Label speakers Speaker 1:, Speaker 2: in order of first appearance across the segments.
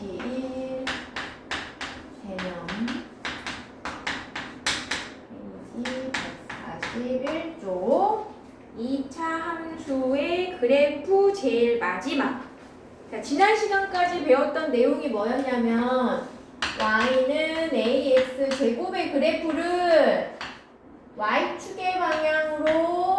Speaker 1: 21 개념 페이지 141쪽 2차 함수의 그래프 제일 마지막. 자, 지난 시간까지 배웠던 내용이 뭐였냐면 y는 ax 제곱의 그래프를 y축의 방향으로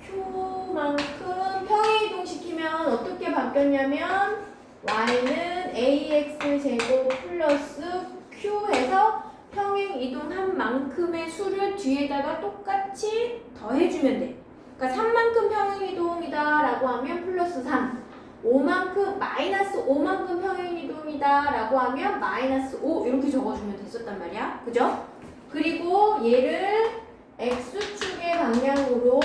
Speaker 1: q만큼 평행이동시키면 어떻게 바뀌었냐면 y는 ax 제곱 플러스 q 해서 평행이동한 만큼의 수를 뒤에다가 똑같이 더해주면 돼. 그러니까 3만큼 평행이동이다 라고 하면 플러스 3, 5만큼 마이너스 5만큼 평행이동이다 라고 하면 마이너스 5 이렇게 적어주면 됐었단 말이야. 그죠? 그리고 얘를 x축의 방향으로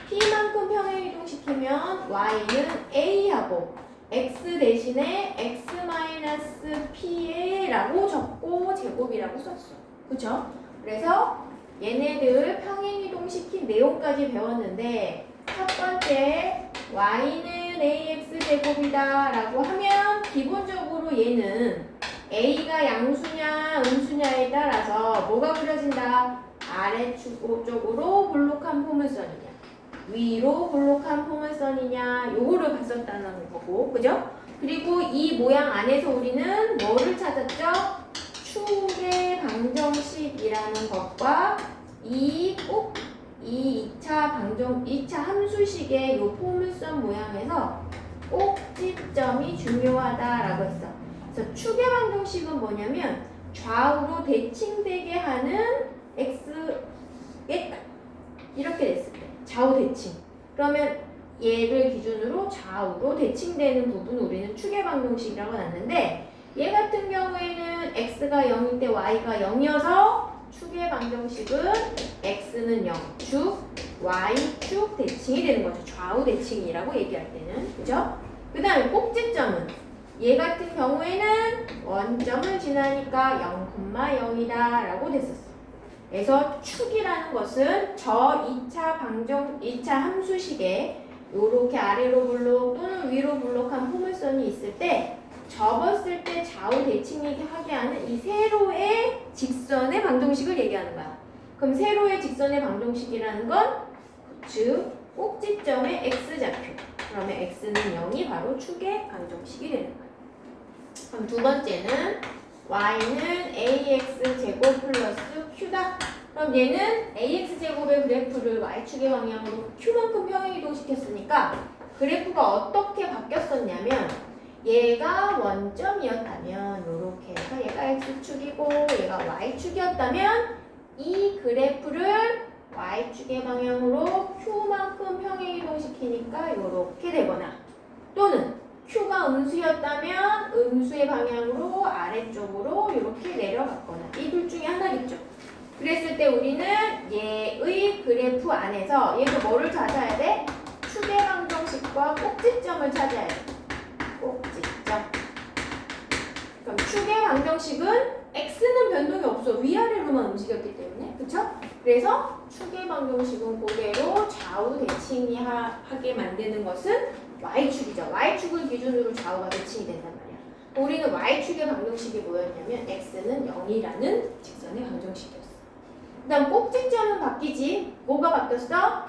Speaker 1: p만큼 평행이동시키면 y는 a하고 x 대신에 x-p에 라고 적고 제곱이라고 썼어. 그쵸? 그래서 얘네들 평행이동시킨 내용까지 배웠는데 첫 번째 y는 ax 제곱이다 라고 하면 기본적으로 얘는 a가 양수냐 음수냐에 따라서 뭐가 그려진다? 아래쪽으로 볼록한 포물선이냐 위로 볼록한 포물선이냐 요거를 봤었다는 거고, 그죠? 그리고 이 모양 안에서 우리는 뭐를 찾았죠? 축의 방정식이라는 것과 이 2차 함수식의 요 포물선 모양에서 꼭지점이 중요하다라고 했어. 그래서 축의 방정식은 뭐냐면 좌우로 대칭되게 하는 x에 딱 이렇게 됐을 때 좌우 대칭. 그러면 얘를 기준으로 좌우로 대칭되는 부분 우리는 축의 방정식이라고 놨는데 얘 같은 경우에는 x가 0일 때 y가 0이어서 축의 방정식은 x는 0축, y축 대칭이 되는 거죠. 좌우 대칭이라고 얘기할 때는. 그죠? 그 다음에 꼭지점은 얘 같은 경우에는 원점을 지나니까 0,0이다 라고 됐었어. 그래서 축이라는 것은 저 2차 함수식에 요렇게 아래로 볼록 또는 위로 볼록한 포물선이 있을 때 접었을 때 좌우 대칭이 하게 하는 이 세로의 직선의 방정식을 얘기하는 거야. 그럼 세로의 직선의 방정식이라는 건 즉 꼭지점의 x좌표. 그러면 x는 0이 바로 축의 방정식이 되는 거야. 그럼 두 번째는 y는 ax 제곱 플러스 q다. 그럼 얘는 ax 제곱의 그래프를 y축의 방향으로 q만큼 평행이동시켰으니까 그래프가 어떻게 바뀌었었냐면 얘가 원점이었다면 이렇게 해서 얘가 x축이고 얘가 y축이었다면 이 그래프를 y축의 방향으로 q만큼 평행이동시키니까 이렇게 되거나 또는 q가 음수였다면 음수의 방향으로 아래쪽으로 이렇게 내려갔거나 이 둘 중에 하나겠죠. 그랬을 때 우리는 얘의 그래프 안에서 얘가 뭐를 찾아야 돼? 축의 방정식과 꼭지점을 찾아야 돼. 꼭지점. 그럼 축의 방정식은 x는 변동이 없어. 위아래로만 움직였기 때문에. 그쵸? 그래서 축의 방정식은 그대로 좌우 대칭이 하게 만드는 것은 y축이죠. y축을 기준으로 좌우가 대칭이 된단 말이야. 우리는 y축의 방정식이 뭐였냐면 x는 0이라는 직선의 방정식이었어. 그 다음 꼭지점은 바뀌지. 뭐가 바뀌었어?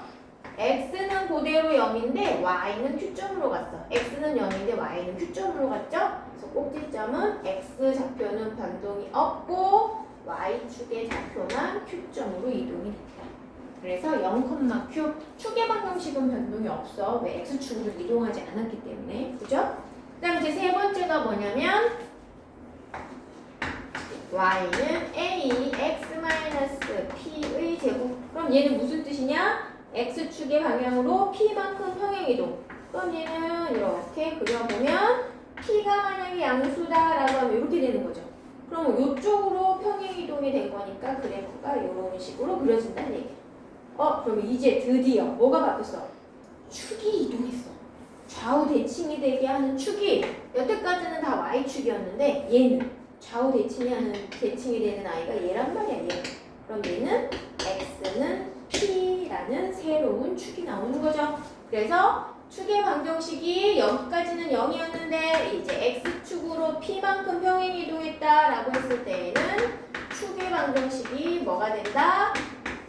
Speaker 1: x는 그대로 0인데 y는 q점으로 갔어. x는 0인데 y는 q점으로 갔죠? 그래서 꼭지점은 x좌표는 변동이 없고 y축의 좌표만 q점으로 이동이 됐다. 그래서 0,q 축의 방정식은 변동이 없어. 왜 x축으로 이동하지 않았기 때문에. 그죠? 그 다음 이제 세 번째가 뭐냐면 y는 a x-p의 제곱. 그럼 얘는 무슨 뜻이냐? x축의 방향으로 p만큼 평행이동. 그럼 얘는 이렇게 그려보면 p가 만약에 양수다라고 하면 이렇게 되는 거죠. 그럼 이쪽으로 평행이동이 된 거니까 그래프가 이런 식으로 그려진다는 얘기야. 그럼 이제 드디어 뭐가 바뀌었어? 축이 이동했어. 좌우 대칭이 되게 하는 축이 여태까지는 다 y축이었는데 얘는 좌우 대칭이 되는 아이가 얘란 말이야. 얘. 그럼 얘는 x는 p라는 새로운 축이 나오는 거죠. 그래서 축의 방정식이 여기까지는 0이었는데 이제 x축으로 p만큼 평행 이동했다라고 했을 때에는 축의 방정식이 뭐가 된다?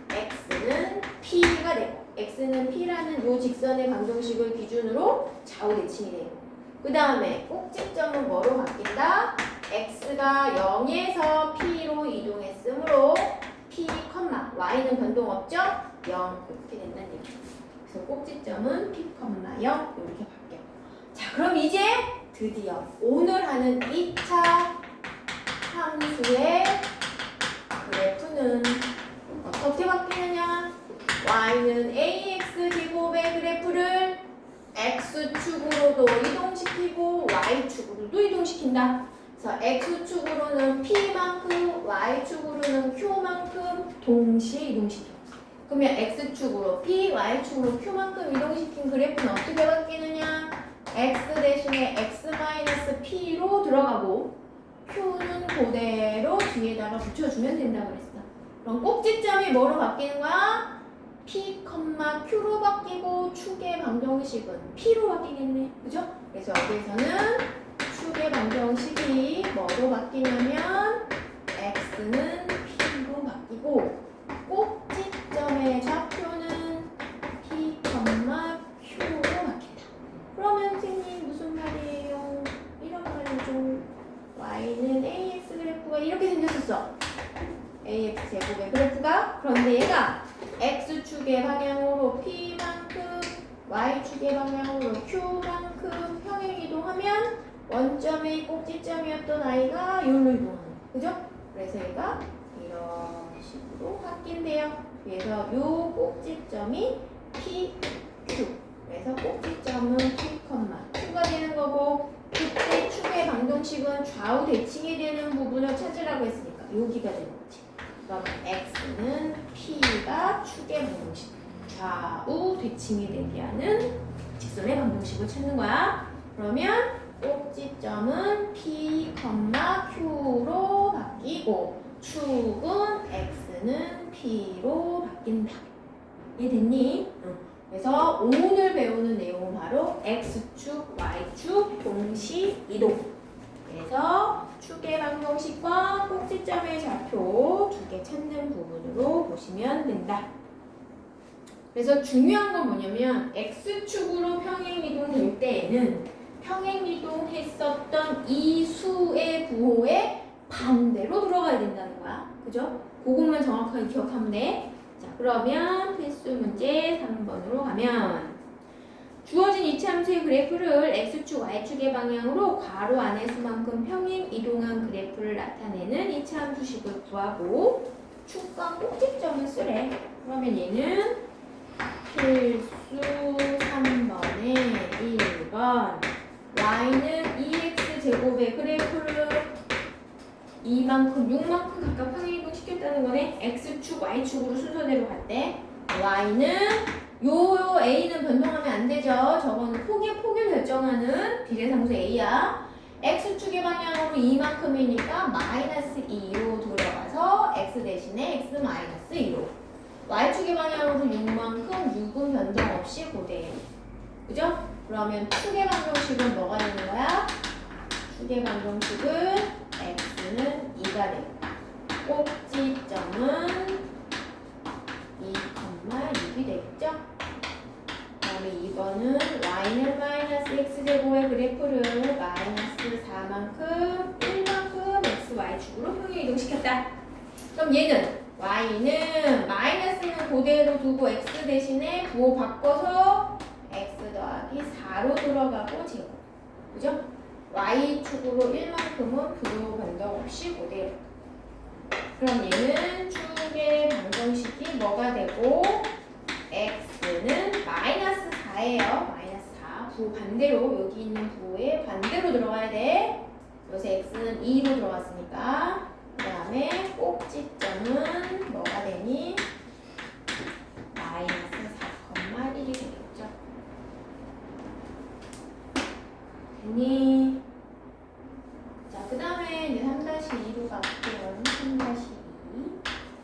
Speaker 1: x는 p가 되고 x는 p라는 요 직선의 방정식을 기준으로 좌우 대칭이 되고 그 다음에 꼭지점은 뭐로 바뀐다? x가 0에서 p로 이동했으므로 p, y는 변동 없죠? 0 이렇게 된다는 얘기죠. 그래서 꼭지점은 p, 0 이렇게 바뀌어. 자, 그럼 이제 드디어 오늘 하는 2차 함수의 그래프는 어떻게 바뀌느냐? y는 ax 제곱의 그래프를 x축으로도 이동시키고 y축으로도 이동시킨다. 그래서 x축으로는 p만큼 y축으로는 q만큼 동시에 이동시켜. 그러면 x축으로 p, y축으로 q만큼 이동시킨 그래프는 어떻게 바뀌느냐? x 대신에 x-p로 들어가고 q는 그대로 뒤에다가 붙여주면 된다고 그랬어. 그럼 꼭지점이 뭐로 바뀌는 거야? p, q로 바뀌고 축의 방정식은 p로 바뀌겠네. 그죠? 그래서 여기에서는 축의 방정식이 뭐로 바뀌냐면 x는 p로 바뀌고 꼭지점의 좌표는 p, q로 바뀐다. 그러면 선생님 무슨 말이에요? 이런 말이죠. y는 ax 그래프가 이렇게 생겼었어. ax 제곱의 그래프가. 그런데 얘가 x축의 방향으로 p만큼 y축의 방향으로 q만큼 평행 이동하면 원점의 꼭지점이었던 i가 여기로 이동하는 거야. 그죠? 그래서 얘가 이런 식으로 바뀐대요. 그래서 요 꼭지점이 p, q. 그래서 꼭지점은 p, q가 되는 거고 그때 축의 방정식은 좌우 대칭이 되는 부분을 찾으라고 했으니까 여기가 되는 거지. 그럼 x는 p가 축의 방정식 좌우 대칭이 되게 하는 직선의 방정식을 찾는 거야. 그러면 꼭지점은 p, q로 바뀌고 축은 x는 p로 바뀐다. 이해됐니? 응. 그래서 오늘 배우는 내용은 바로 x축, y축 동시 이동. 그래서 축의 방정식과 꼭지점의 좌표 두 개 찾는 부분으로 보시면 된다. 그래서 중요한 건 뭐냐면 x축으로 평행 이동될 때에는 평행 이동했었던 이 수의 부호에 반대로 들어가야 된다는 거야. 그죠? 그것만 정확하게 기억하면 돼. 자, 그러면 필수 문제 3번으로 가면 주어진 이차함수의 그래프를 x축, y축의 방향으로 괄호 안의 수만큼 평행 이동한 그래프를 나타내는 이차함수식을 구하고 축과 꼭지점을 쓰래. 그러면 얘는 필수 3번에 1번 y는 2x 제곱의 그래프를 2만큼, 6만큼 각각 평행 이동 시켰다는 거네. x축, y축으로 순서대로 갔대. y는 요 a는 변동하면 안 되죠. 저거는 폭을 결정하는 비례상수 a야. x축의 방향으로 2만큼이니까 마이너스 2로 들어가서 x 대신에 x 마이너스 2로. y축의 방향으로 6만큼 6은 변동 없이 그대로. 그죠? 그러면 축의 방정식은 뭐가 되는 거야? 축의 방정식은 x는 2가 되고 꼭지점은 2,6이 되겠죠? 그다음에 2번은 y는 마이너스 x제곱의 그래프를 마이너스 4만큼 1만큼 x, y축으로 평행 이동시켰다. 그럼 얘는 y는 마이너스는 그대로 두고 x 대신에 부호 바꿔서 x 더하기 4로 들어가고 제곱. 그죠? y축으로 1만큼은 부호 변동 없이 그대로. 그럼 얘는 축의 방정식이 뭐가 되고 x는 마이너스 4예요. 마이너스 4. 부호 반대로 여기 있는 부호에 반대로 들어가야 돼. 여기서 x는 2로 들어갔으니까. 그 다음에 꼭지점은 뭐가 되니? 마이너스 4,1이 되겠죠. 됐니? 자, 그 다음에 이제 3-2로 갈게요. 3-2.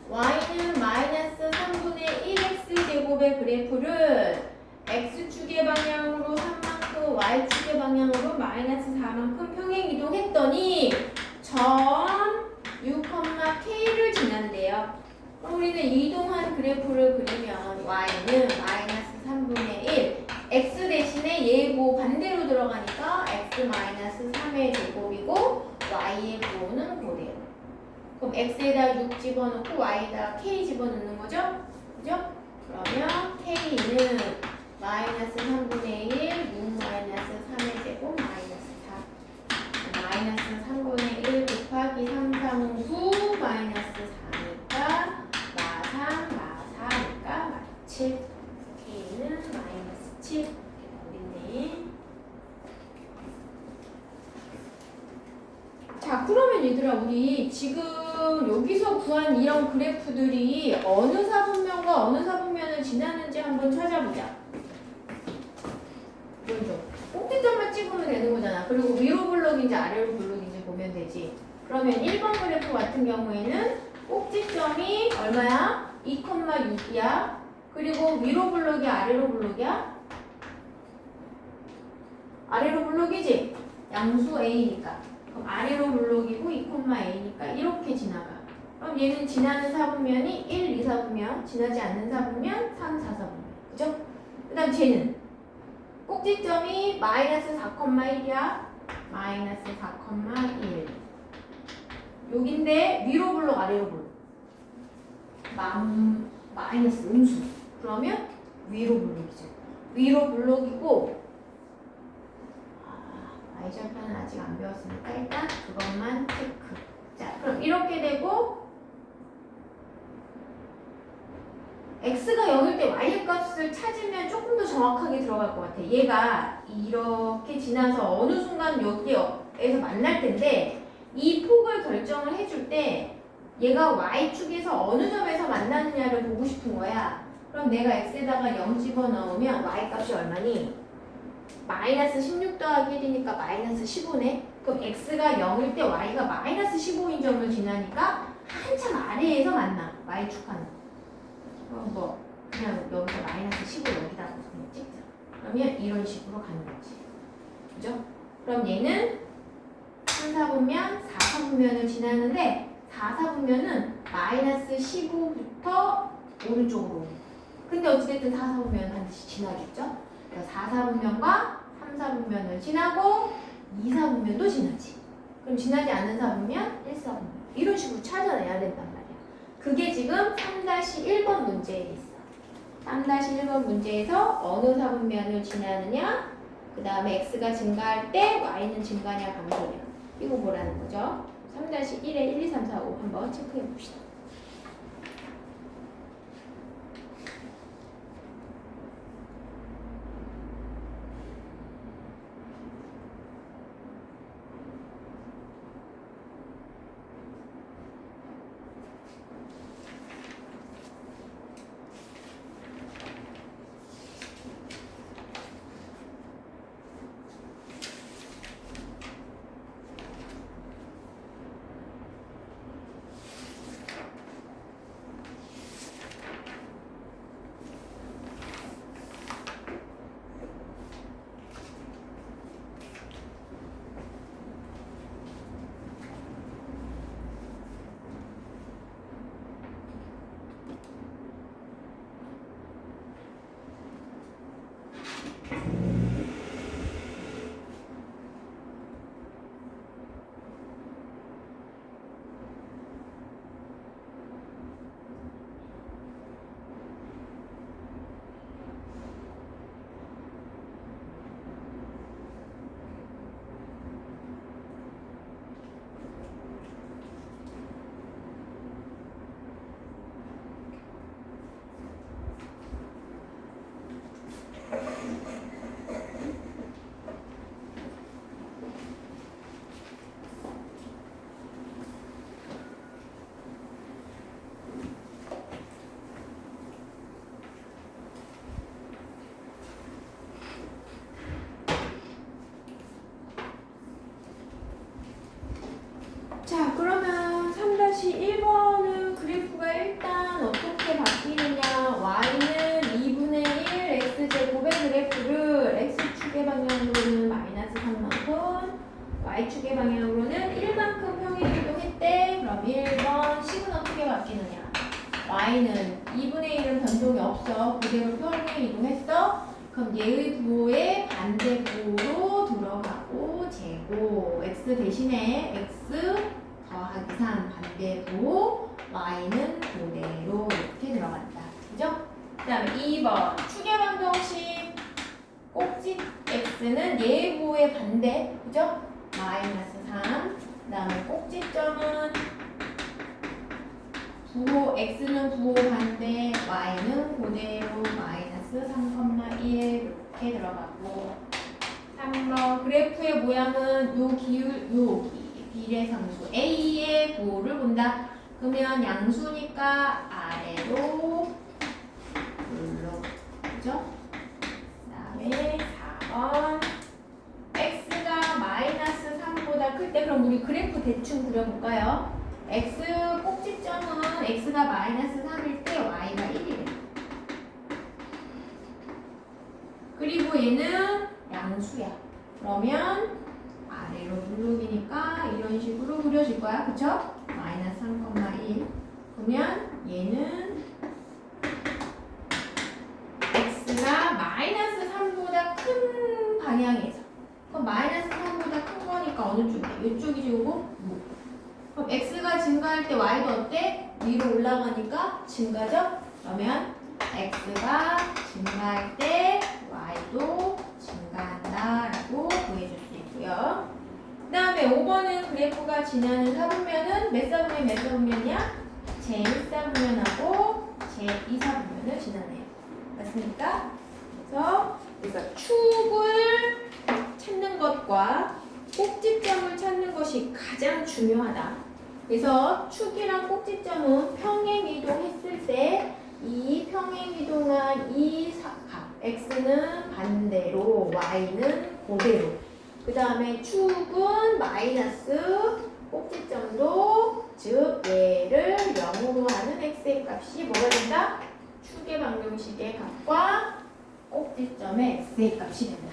Speaker 1: y는 마이너스 3분의 1x 제곱의 그래프를 x축의 방향으로 방향으로 마이너스 4만큼 평행 이동했더니 점 U, K를 지난대요. 그럼 우리는 이동한 그래프를 그리면 y는 마이너스 3분의 1 x 대신에 예고 반대로 들어가니까 x 마이너스 3의 제곱이고 y의 부호는 그대로. 그럼 x에다 6 집어넣고 y에다 k 집어넣는 거죠? 그죠? 그러면 k는 마이너스 3분의 1 6 마이너스 3의 제곱 마이너스 4 마이너스 3분의 1 곱하기 3, 3, 9 마이너스 4니까 마 7 k는 마이너스 7 이렇게 나오겠네. 자, 그러면 얘들아 우리 지금 여기서 구한 이런 그래프들이 어느 사분면과 어느 사분면을 지나는지 한번 찾아보자. 먼저 꼭지점만 찍으면 되는 거잖아. 그리고 위로 블록인지 아래로 블록인지 보면 되지. 그러면 1번 그래프 같은 경우에는 꼭지점이 얼마야? 2,6이야. 그리고 위로 블록이 아래로 블록이야? 아래로 블록이지? 양수 A니까. 그럼 아래로 블록이고 2,A니까 이렇게 지나가. 그럼 얘는 지나는 사분면이 1, 2, 4분면, 지나지 않는 사분면 3, 4, 4분면. 그죠? 그 다음 쟤는 꼭지점이 마이너스 4,1이야. 마이너스 4,1. 여긴데 위로 블록 아래로 블록. 마이너스 음수. 그러면 위로 블록이죠. 위로 블록이고 y절편은 아직 안 배웠으니까 일단 그것만 체크. 자, 그럼 이렇게 되고 x가 0일 때 y 값을 찾으면 조금 더 정확하게 들어갈 것 같아. 얘가 이렇게 지나서 어느 순간 여기에서 만날 텐데 이 폭을 결정을 해줄 때 얘가 y축에서 어느 점에서 만나느냐를 보고 싶은 거야. 그럼 내가 x에다가 0 집어넣으면 y 값이 얼마니? 마이너스 16 더하기 1이니까 마이너스 15네. 그럼 x가 0일 때 y가 마이너스 15인 점을 지나니까 한참 아래에서 만나. y축하는. 그럼 뭐 그냥 여기서 마이너스 15 여기다가 그냥 찍자. 그러면 이런 식으로 가는 거지. 그죠? 그럼 얘는 3, 4분면, 4, 4분면을 지나는데 4, 4분면은 마이너스 15부터 오른쪽으로 오는 거야. 근데 어찌됐든 4, 4분면은 반드시 지나겠죠? 4, 4분면과 3, 4분면을 지나고 2, 4분면도 지나지. 그럼 지나지 않는 4분면, 1, 4분면 이런 식으로 찾아내야 된단 말이야. 그게 지금 3-1번 문제에 있어. 3-1번 문제에서 어느 4분면을 지나느냐, 그 다음에 x가 증가할 때 y는 증가냐 감소냐 이거 보라는 거죠. 3-1에 1, 2, 3, 4, 5 한번 체크해 봅시다. y는 2분의 1은 변동이 없어. 그대로 평행 이동했어. 그럼 얘의 부호에 반대 부호로 들어가고 제곱. x 대신에 x 더하기 3 반대 부호, y는 그대로 이렇게 들어간다. 그죠? 그 다음에 2번 추계 방정식 꼭지 x는 얘의 부호의 반대. 그죠? 마이너스 3. 그 다음에 꼭지점은 부호 x는 부호 반대, y는 그대로 마이너스 3,1 이렇게 들어가고 3번 그래프의 모양은 요 기울 여기 비례상수 a의 부호를 본다. 그러면 양수니까 아래로 눌러. 그죠? 그 다음에 4번 x가 마이너스 3보다 클 때 그럼 우리 그래프 대충 그려볼까요? x 꼭지점은 x가 마이너스 3일 때 y가 1이래. 그리고 얘는 양수야. 그러면 아래로 누르기니까 이런 식으로 그려질 거야. 그쵸? 마이너스 3,1. 그러면 얘는 x가 마이너스 3보다 큰 방향에서. 그럼 마이너스 3보다 큰 거니까 어느 쪽이야? 이쪽이지, 요거? 그럼 x가 증가할 때 y도 어때? 위로 올라가니까 증가죠? 그러면 x가 증가할 때 y도 증가한다 라고 구해줄 수 있고요. 그 다음에 5번은 그래프가 지나는 사분면은 몇 사분면 몇 사분면이야? 제1사분면하고 제2사분면을 지나네요. 맞습니까? 그래서 축을 찾는 것과 꼭지점을 찾는 것이 가장 중요하다. 그래서 축이랑 꼭지점은 평행 이동했을 때 이 평행 이동한 이 각 x는 반대로 y는 그대로. 그 다음에 축은 마이너스 꼭지점도 즉 얘를 0으로 하는 x의 값이 뭐가 된다? 축의 방정식의 값과 꼭지점의 x의 값이 된다.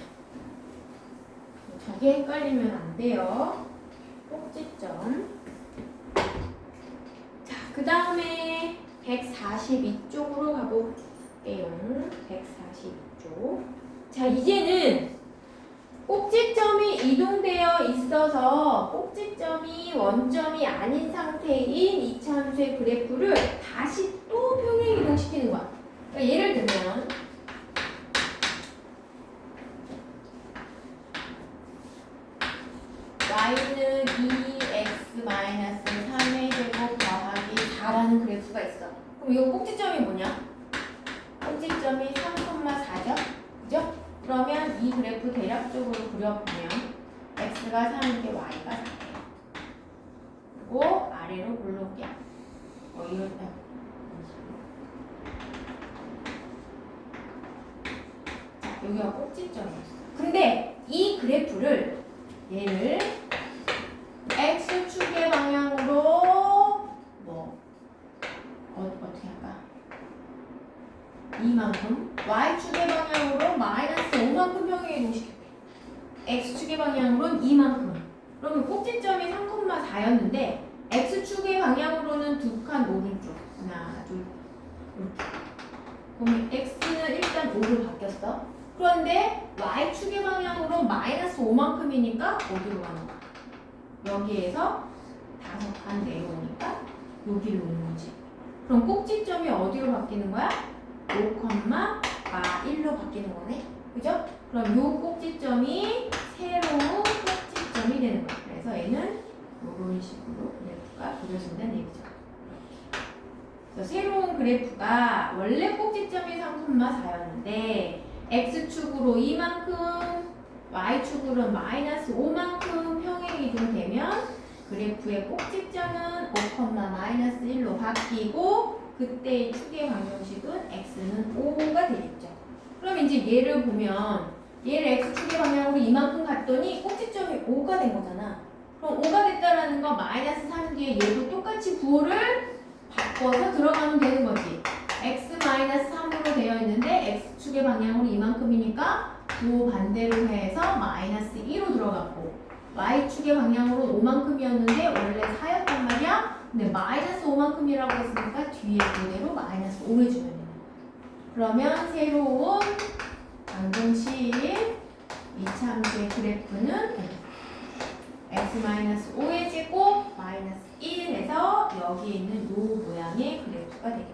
Speaker 1: 저게 헷갈리면 안 돼요. 꼭지점. 자, 그 다음에 142쪽으로 가볼게요. 142쪽. 자, 이제는 꼭지점이 이동되어 있어서 꼭지점이 원점이 아닌 상태인 이차함수의 그래프를 다시 또 평행 이동시키는 거야. 그러니까 예를 들면 y는 2x-3의 제곱 더하기 4라는 그래프가 있어. 그럼 이 꼭지점이 뭐냐? 꼭지점이 3,4죠? 그죠? 그러면 이 그래프 대략적으로 그려보면 x가 3일 때 y가 4예요. 그리고 아래로 올라올게요. 이럴 때 여기가 꼭지점이었어. 근데 이 그래프를 얘를 x축의 방향으로 어떻게 할까? 이만큼 y축의 방향으로 마이너스 5만큼 평행 이동시킬게. x축의 방향으로는 이만큼. 그러면 꼭지점이 3,4였는데 x축의 방향으로는 두 칸 오른쪽. 하나, 둘, 이렇게. 그럼 x는 일단 5로 바뀌었어. 그런데 y축의 방향으로 마이너스 5만큼이니까 어디로 가는 거야? 여기에서 5칸 내려오니까 여기로 오는 거지. 그럼 꼭지점이 어디로 바뀌는 거야? 5,1로 바뀌는 거네. 그죠? 그럼 요 꼭지점이 새로운 꼭지점이 되는 거야. 그래서 얘는 이런 식으로 그래프가 그려진다는 얘기죠. 그래서 새로운 그래프가 원래 꼭지점이 3,4였는데 x축으로 이만큼, y축으로 마이너스 5만큼 평행 이동되면 그래프의 꼭지점은 5,-1로 바뀌고 그때의 축의 방정식은 x는 5가 되겠죠. 그럼 이제 얘를 보면 얘를 x축의 방향으로 이만큼 갔더니 꼭지점이 5가 된 거잖아. 그럼 5가 됐다라는 건 마이너스 3 뒤에 얘도 똑같이 부호를 바꿔서 들어가면 되는 거지. x-3으로 되어 있는데 x축의 방향으로 이만큼이니까 부호 반대로 해서 마이너스 2로 들어갔고 y축의 방향으로 5만큼이었는데 원래 4였단 말이야. 근데 마이너스 5만큼이라고 했으니까 뒤에 그대로 마이너스 5 해주면 돼요. 그러면 새로운 방정식 이차함수의 그래프는 x-5의 제곱 마이너스 1 해서 여기 있는 요 모양의 그래프가 되겠다.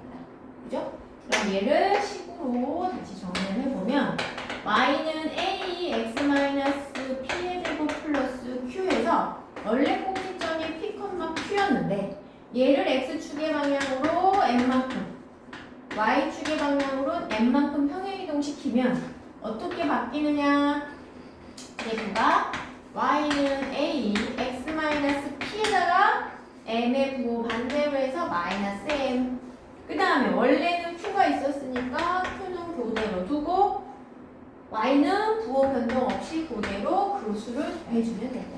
Speaker 1: 그죠? 그럼 얘를 식으로 다시 정리를 해보면 y는 a x-p의 제곱 플러스 q에서 원래 꼭지점이 p, q였는데 얘를 x축의 방향으로 n만큼 y축의 방향으로 n만큼 평행이동시키면 어떻게 바뀌느냐? 그래프가 y는 a x-p에다가 m의 부호 반대로 해서 마이너스 m. 그 다음에 원래는 q가 있었으니까 q는 그대로 두고 y는 부호 변동 없이 그대로 그 수를 더해주면 된다.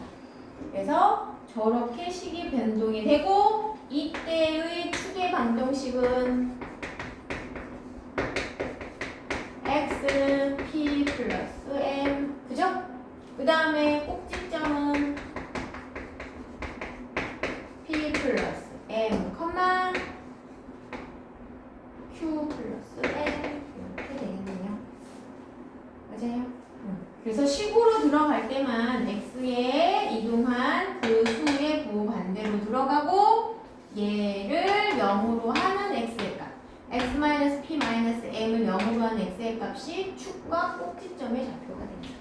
Speaker 1: 그래서 저렇게 식이 변동이 되고 이때의 축의 방정식은 x는 p 플러스 m. 그죠? 그 다음에 꼭지점은 p 플러스 m, q 플러스 m 이렇게 되겠네요. 맞아요? 그래서 식으로 들어갈 때만 x에 이동한 그 수의 부호 반대로 들어가고 얘를 0으로 하는 x의 값 x-p-m을 0으로 하는 x의 값이 축과 꼭지점의 좌표가 됩니다.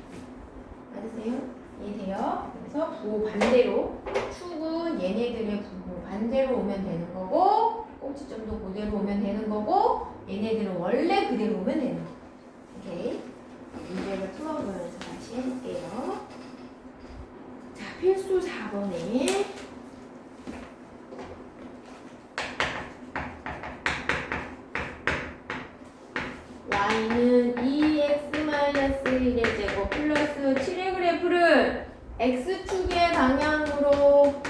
Speaker 1: 맞으세요? 이해돼요? 그래서 부호 반대로 축은 얘네들의 부호 반대로 오면 되는 거고 꼭지점도 그대로 오면 되는 거고 얘네들은 원래 그대로 오면 되는 거고. 오케이? 문제를 풀어보면서 다시 해볼게요. 자, 필수 4번에 y는 2x-1의 제곱 플러스 7의 그래프를 x축의 방향으로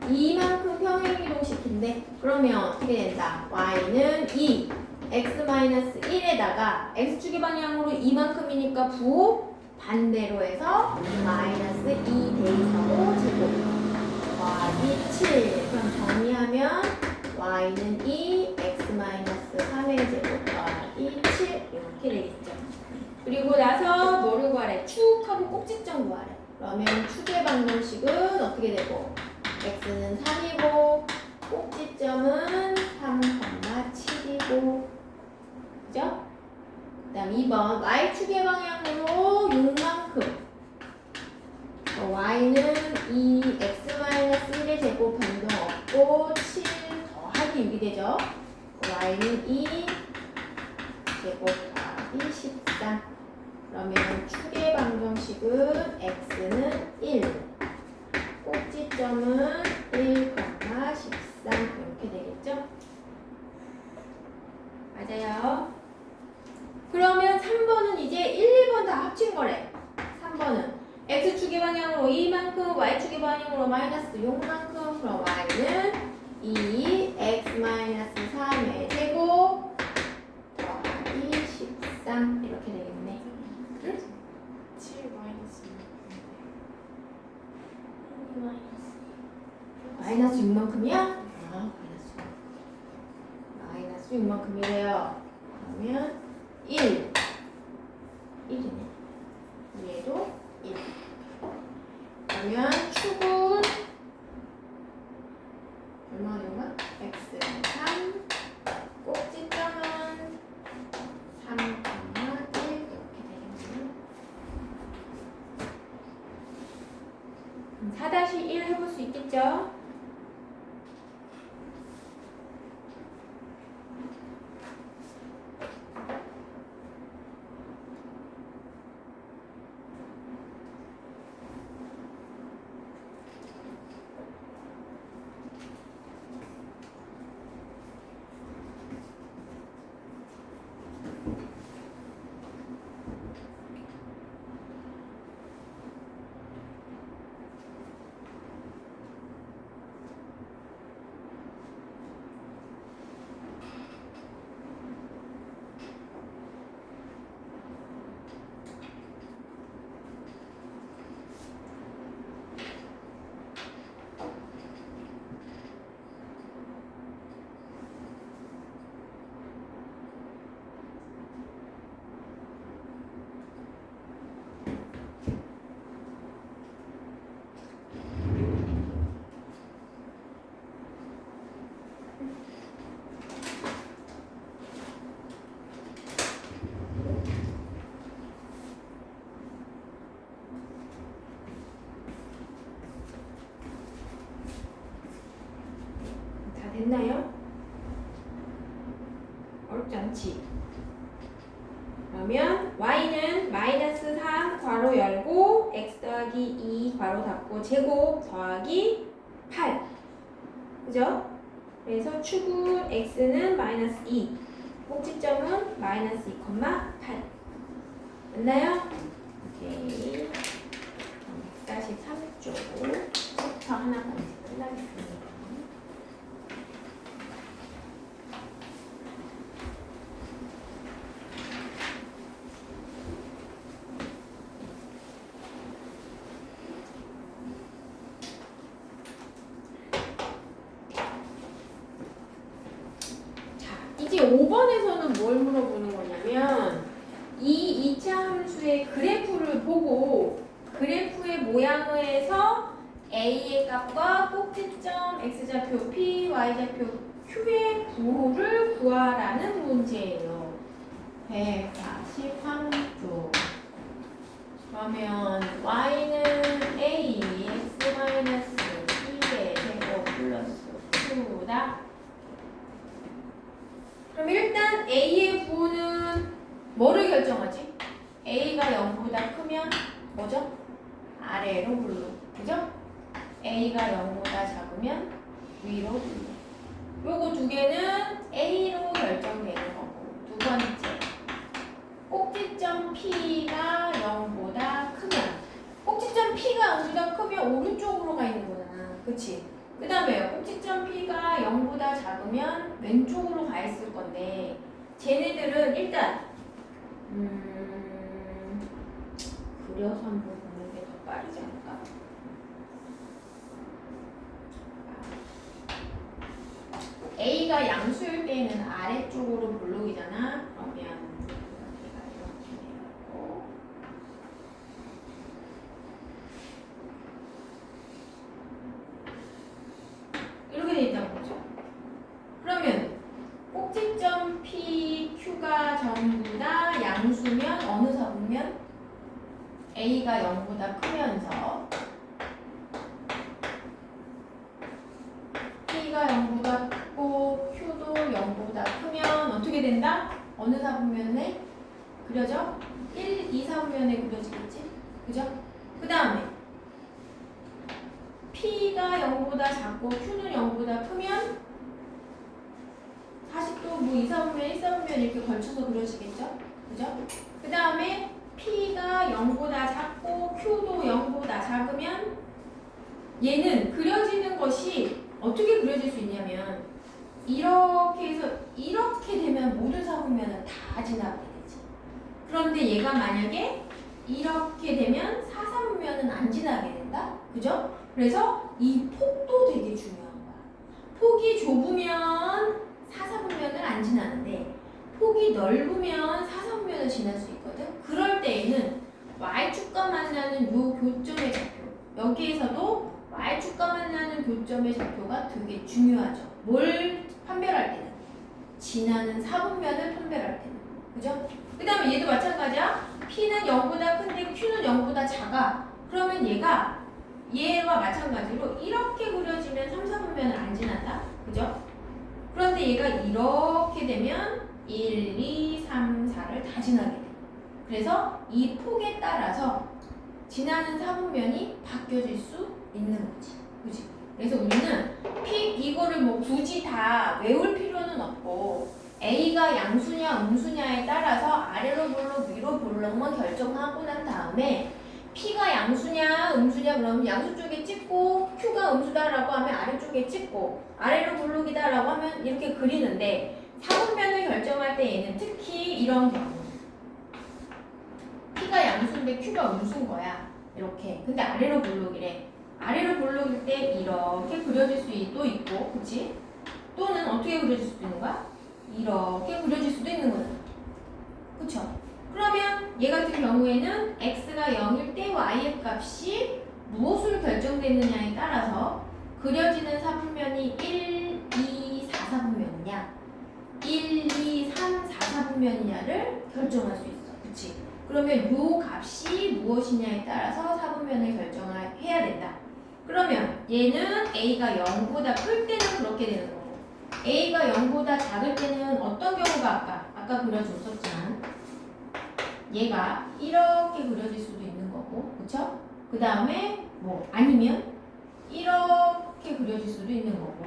Speaker 1: 이만큼 평행이동시킨대. 그러면 어떻게 된다? y는 2 x-1에다가 x축의 방향으로 이만큼이니까 부호 반대로 해서 마이너스 2 대입하고 제곱 y 7. 그럼 정리하면 y는 2 x-3의 제곱 y 7 이렇게 되겠죠. 그리고 나서 뭐를 구하래? 축하고 꼭지점 구하래. 그러면 축의 방정식은 어떻게 되고 x는 3이고 꼭지점은 3,7이고 그죠? 그 다음 2번 y축의 방향으로 6만큼 y는 2x-1의 제곱 변동 없고 7 더하기 6이 되죠. y는 2 제곱 더하기 13. 그러면 축의 방정식은 x는 1 꼭지점은 1, 13 이렇게 되겠죠? 맞아요. 그러면 3번은 이제 1, 2번 다 합친 거래. 3번은 x축의 방향으로 2만큼, y축의 방향으로 마이너스 6만큼. 그럼 y는 2, x-3의 제곱 더하기 13 이렇게 되겠네. 응?
Speaker 2: 7 마이너스
Speaker 1: 마이너스 6만큼이야? 아, 마이너스 6만큼이래요. 그러면 1 1이네. 얘도 1. 그러면 축은 얼마나 되나? x는 3 꼭지점은 3,1 이렇게 되겠네요. 4-1 해볼 수 있겠죠? 반복장치. 그러면 y는 마이너스 3 괄호 열고 x 더하기 2 괄호 닫고 제곱 더하기 8. 그죠? 그래서 축은 x는 마이너스 2, 꼭지점은 마이너스 2,8. 맞나요? 오케이. 143쪽 챕터 하나까지 끝나겠습니다. 이제 5번에서는 뭘 물어보는 거냐면 이 2차 함수의 그래프를 보고 그래프의 모양에서 a의 값과 꼭지점 x좌표 p, y좌표 q의 부호를 구하라는 문제예요. 143쪽. 그러면 y는 a, x-p의 제곱 플러스 q다. 그럼 일단 a의 부호는 뭐를 결정하지? a가 0보다 크면 뭐죠? 아래로 불러. 그죠? a가 0보다 작으면 위로 불러. 요거 두 개는 a로 결정되는 거고. 두 번째, 꼭지점 p가 0보다 크면, 꼭지점 p가 0보다 크면 오른쪽으로 가 있는 거잖아. 그치? 그 다음에 꼭지점 p가 0보다 작으면 왼쪽으로 가 있을 건데 쟤네들은 일단 그려서 한번 보는 게 더 빠르지 않을까? a가 양수일 때는 아래쪽으로 볼록이잖아. 그러면 얘가 이렇게 되고 이렇게 돼 있다는 거죠. 그러면 꼭지점 P, Q가 전부 다 양수면 어느 사분면? A가 0보다 크면서 P가 0보다 크고 Q도 0보다 크면 어떻게 된다? 어느 사분면에 그려져? 1, 2 사분면에 그려지겠지? 그죠? 그 다음에 P가 0보다 작고 Q는 0보다 크면 다시 또 뭐 2, 4분면, 1, 4분면 이렇게 걸쳐서 그려지겠죠? 그죠? 그 다음에 P가 0보다 작고 Q도 0보다 작으면 얘는 그려지는 것이 어떻게 그려질 수 있냐면 이렇게 해서 이렇게 되면 모든 사분면은 다 지나가게 되지. 그런데 얘가 만약에 이렇게 되면 4, 4분면은 안 지나게 된다? 그죠? 그래서 이 폭도 되게 중요한 거야. 폭이 좁으면 4, 4분면을 안 지나는데 폭이 넓으면 4, 4분면을 지날 수 있거든. 그럴 때에는 y축과 만나는 요 교점의 좌표, 여기에서도 y축과 만나는 교점의 좌표가 되게 중요하죠. 뭘 판별할 때는? 지나는 4분면을 판별할 때는. 그죠? 그 다음에 얘도 마찬가지야. P는 0보다 큰데 Q는 0보다 작아. 그러면 얘가 얘와 마찬가지로 이렇게 그려지면 3, 4분면을 안 지난다. 그죠? 그런데 얘가 이렇게 되면 1, 2, 3, 4를 다 지나게 돼. 그래서 이 폭에 따라서 지나는 사분면이 바뀌어질 수 있는 거지. 그지? 그래서 우리는 이거를 뭐 굳이 다 외울 필요는 없고 A가 양수냐 음수냐에 따라서 아래로 볼록 위로 볼록만 결정하고 난 다음에 P가 양수냐 음수냐 그러면 양수 쪽에 찍고 Q가 음수다라고 하면 아래쪽에 찍고 아래로 볼록이다라고 하면 이렇게 그리는데 사분면을 결정할 때 얘는 특히 이런 경우 P가 양수인데 Q가 음수인 거야. 이렇게. 근데 아래로 볼록이래. 아래로 볼록일 때 이렇게 그려질 수도 있고 그치? 또는 어떻게 그려질 수도 있는 거야? 이렇게 그려질 수도 있는 거잖아. 그쵸? 그러면 얘 같은 경우에는 x가 0일 때 y의 값이 무엇으로 결정되느냐에 따라서 그려지는 사분면이 1, 2, 4 사분면이냐 1, 2, 3, 4 사분면이냐를 결정할 수 있어. 그치? 그러면 요 값이 무엇이냐에 따라서 사분면을 결정해야 된다. 그러면 얘는 a가 0보다 클 때는 그렇게 되는 거고 A가 0보다 작을 때는 어떤 경우가 아까 그려줬었지만 얘가 이렇게 그려질 수도 있는 거고, 그쵸? 그 다음에 뭐 아니면 이렇게 그려질 수도 있는 거고.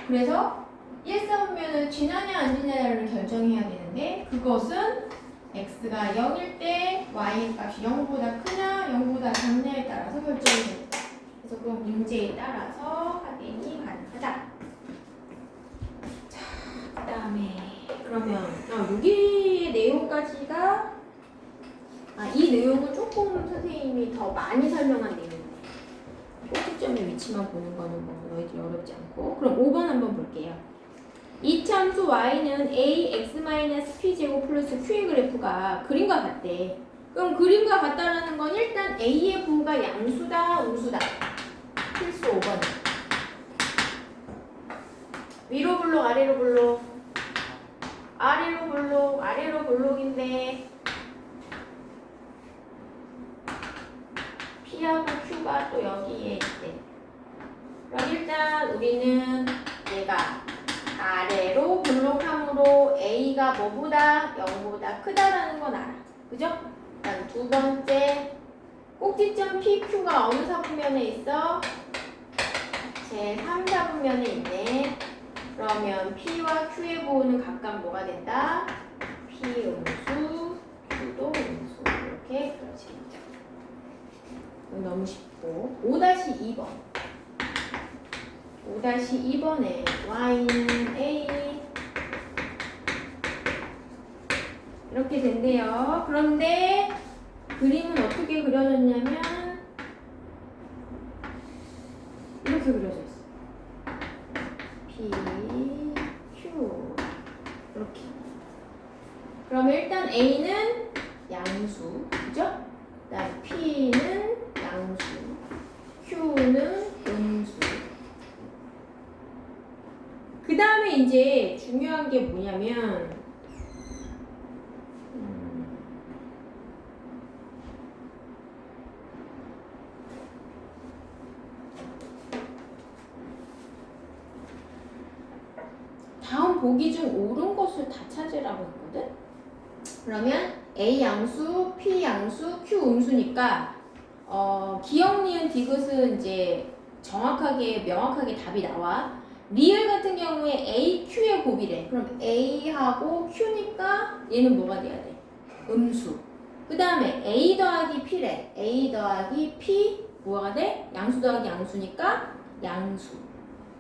Speaker 1: 그래서 일사분면은 지나냐 안 지나냐를 결정해야 되는데 그것은 x가 0일 때 y의 값이 0보다 크냐 0보다 작냐에 따라서 결정이 됩니다. 그래서 그 문제에 따라서 확인이 가능하다. 자, 그 다음에 그러면 여기의 내용까지가 이 내용은 조금 선생님이 더 많이 설명한 내용인데 꼭지점의 위치만 보는 거는 뭐 너희들이 어렵지 않고. 그럼 5번 한번 볼게요. 이참수 y는 ax-p제곱 플러스 q의 그래프가 그림과 같대. 그럼 그림과 같다라는 건 일단 a의 부호가 양수다 음수다. 필수 5번. 위로 블록 아래로 블록. 아래로 블록 아래로 블록인데 P하고 Q가 또 여기에 있대. 그럼 일단 우리는 얘가 아래로 블록함으로 A가 뭐보다 0보다 크다라는 건 알아. 그죠? 그다음 두 번째 꼭지점 PQ가 어느 사분면에 있어? 제 3사분면에 있네. 그러면 P와 Q의 부호는 각각 뭐가 된다? P 음수, Q도 음수. 이렇게 그려집니다. 너무 쉽고 5-2번 5-2번에 y는 a 이렇게 된대요. 그런데 그림은 어떻게 그려졌냐면 이렇게 그려져 있어. p, q 이렇게. 그러면 일단 a는 양수, 그죠? 그다음 p는 양수, q는 음수. 그 다음에 이제 중요한 게 뭐냐면 다음 보기 중 옳은 것을 다 찾으라고 했거든. 그러면 A 양수, P 양수, Q 음수니까 기억, 니은, 디귿은 이제 정확하게 명확하게 답이 나와. 리을 같은 경우에 A, Q의 곱이래. 그럼 A하고 Q니까 얘는 뭐가 돼야 돼? 음수. 그 다음에 A 더하기 P래. A 더하기 P 뭐가 돼? 양수 더하기 양수니까 양수.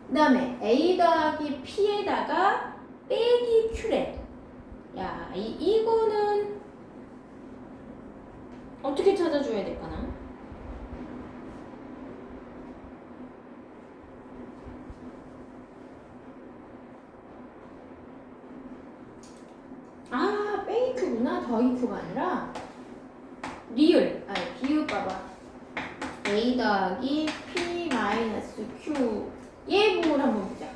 Speaker 1: 그 다음에 A 더하기 P에다가 빼기 Q래. 야, 이거는 어떻게 찾아줘야 될까나? 빼기 Q구나. 더하기 Q가 아니라 리을, 비읍 봐봐. A 더하기 P 마이너스 Q 얘 부호를 한번 보자.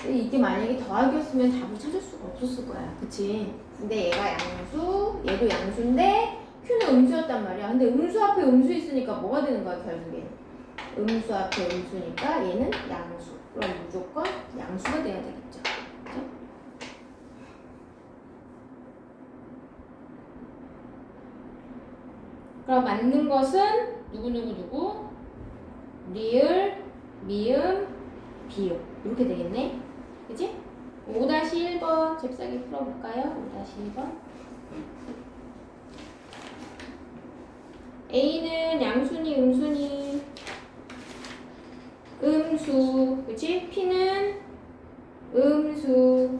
Speaker 1: 이게 만약에 더하기였으면 답을 찾을 수가 없었을 거야. 그치? 근데 얘가 양수, 얘도 양수인데 Q는 음수였단 말이야. 근데 음수 앞에 음수 있으니까 뭐가 되는 거야, 결국에? 음수 앞에 음수니까 얘는 양수. 그럼 무조건 양수가 돼야 되겠죠. 그죠? 그럼 맞는 것은 누구? 리을, 미음, 비읍. 이렇게 되겠네. 그치? 5-1번 잽싸게 풀어볼까요? 5-1번. A는 양수니 음수니? 음수. 그치? P는 음수.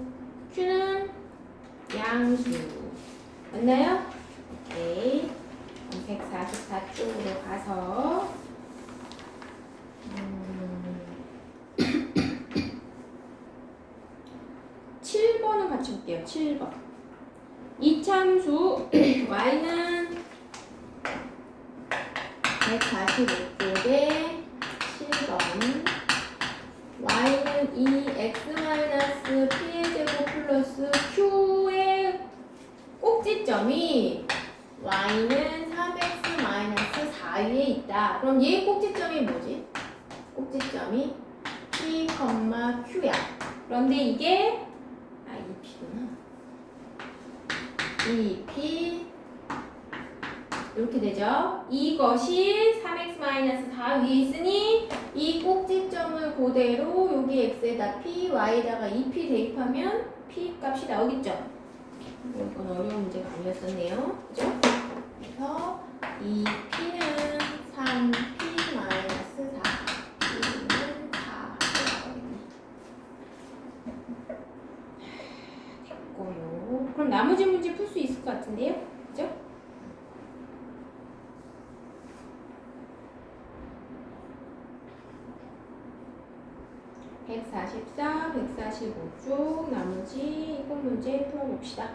Speaker 1: Q는 양수. 맞나요? 오케이. 144쪽으로 가서 7번을 같이 볼게요. 7번. 이참수 y는 145쪽에 7번 y는 2x-p의 제곱 플러스 q의 꼭지점이 y는 3x-4위에 있다. 그럼 얘 꼭지점이 뭐지? 꼭지점이 p, q야. 그런데 이게 이 p구나. 2p 이렇게 되죠. 이것이 3x-4 위에 있으니 이 꼭지점을 그대로 여기 x에다 p, y에다가 2p 대입하면 p 값이 나오겠죠. 이건 어려운 문제가 아니었었네요. 그죠? 그래서 이 p는 3p-4, p는 4 됐고요. 그럼 나머지 문제 풀 수 있을 것 같은데요? 그죠? (144, 145쪽) 나머지 이번 문제 풀어봅시다.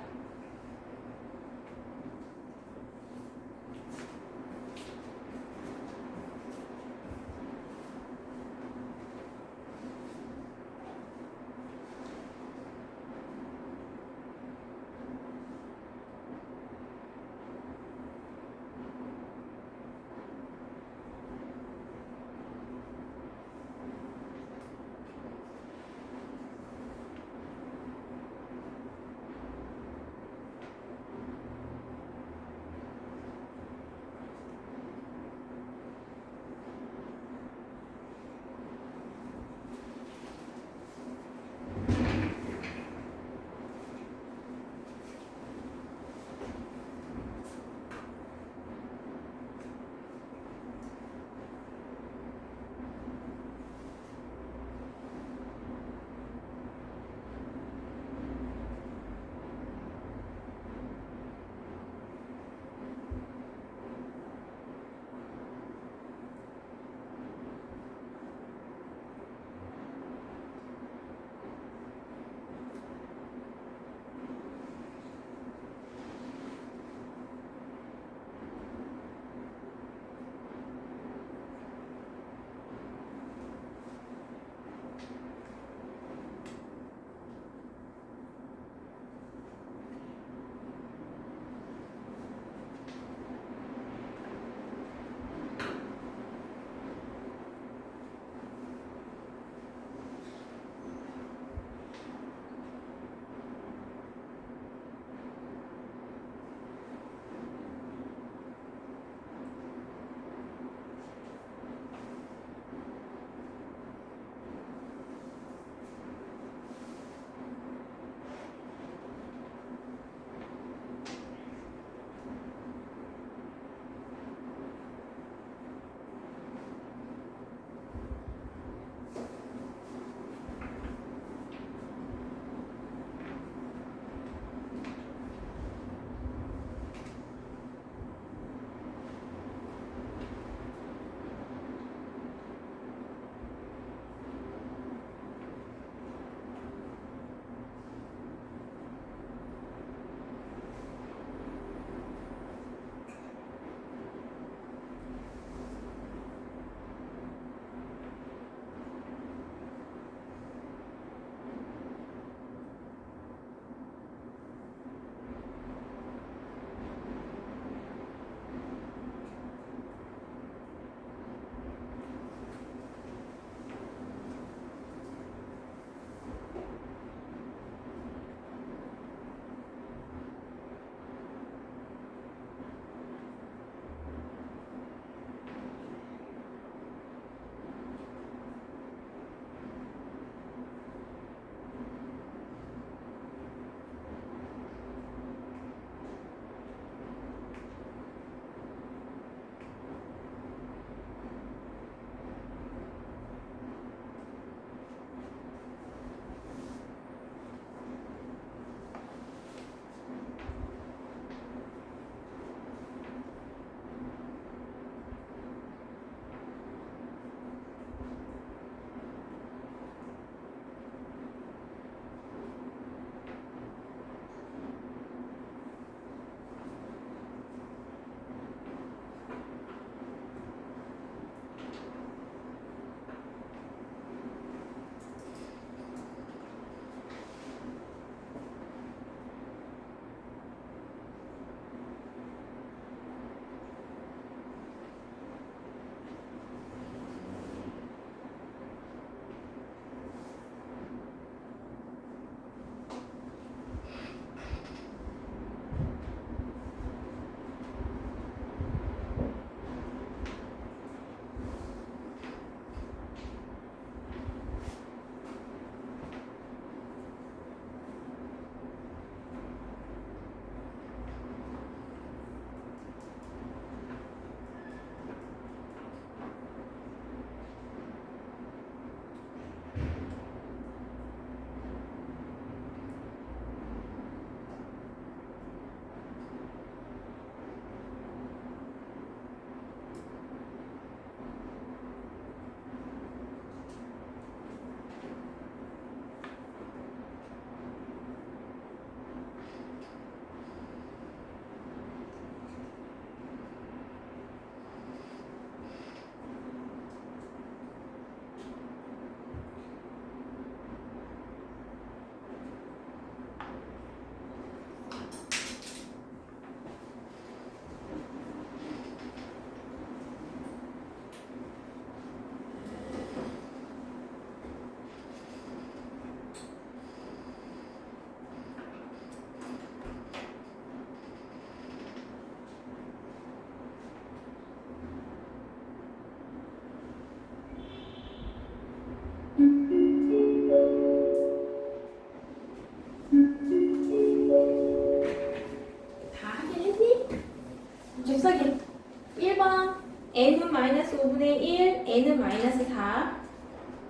Speaker 1: 1, n은 마이너스 4.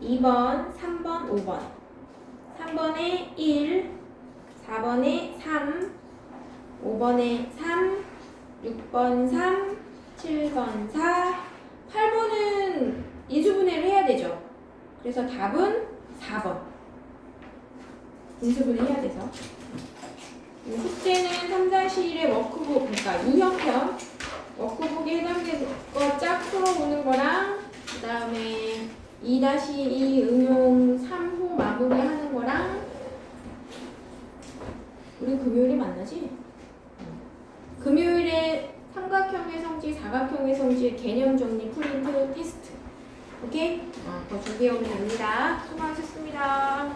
Speaker 1: 2번, 3번, 5번. 3번에 1, 4번에 3, 5번에 3, 6번 3, 7번 4, 8번은 인수분해를 해야 되죠. 그래서 답은 4번. 인수분해 해야 돼서. 숙제는 3-1의 워크북, 그러니까 유형편 워크북에 해당되는 거 쫙 풀어보는 거랑 그 다음에 2-2 응용 3호 마무리하는 거랑 우리 금요일에 만나지? 금요일에 삼각형의 성질, 사각형의 성질, 개념 정리 프린트 테스트. 오케이? 그거 준비해 오면 됩니다. 수고하셨습니다.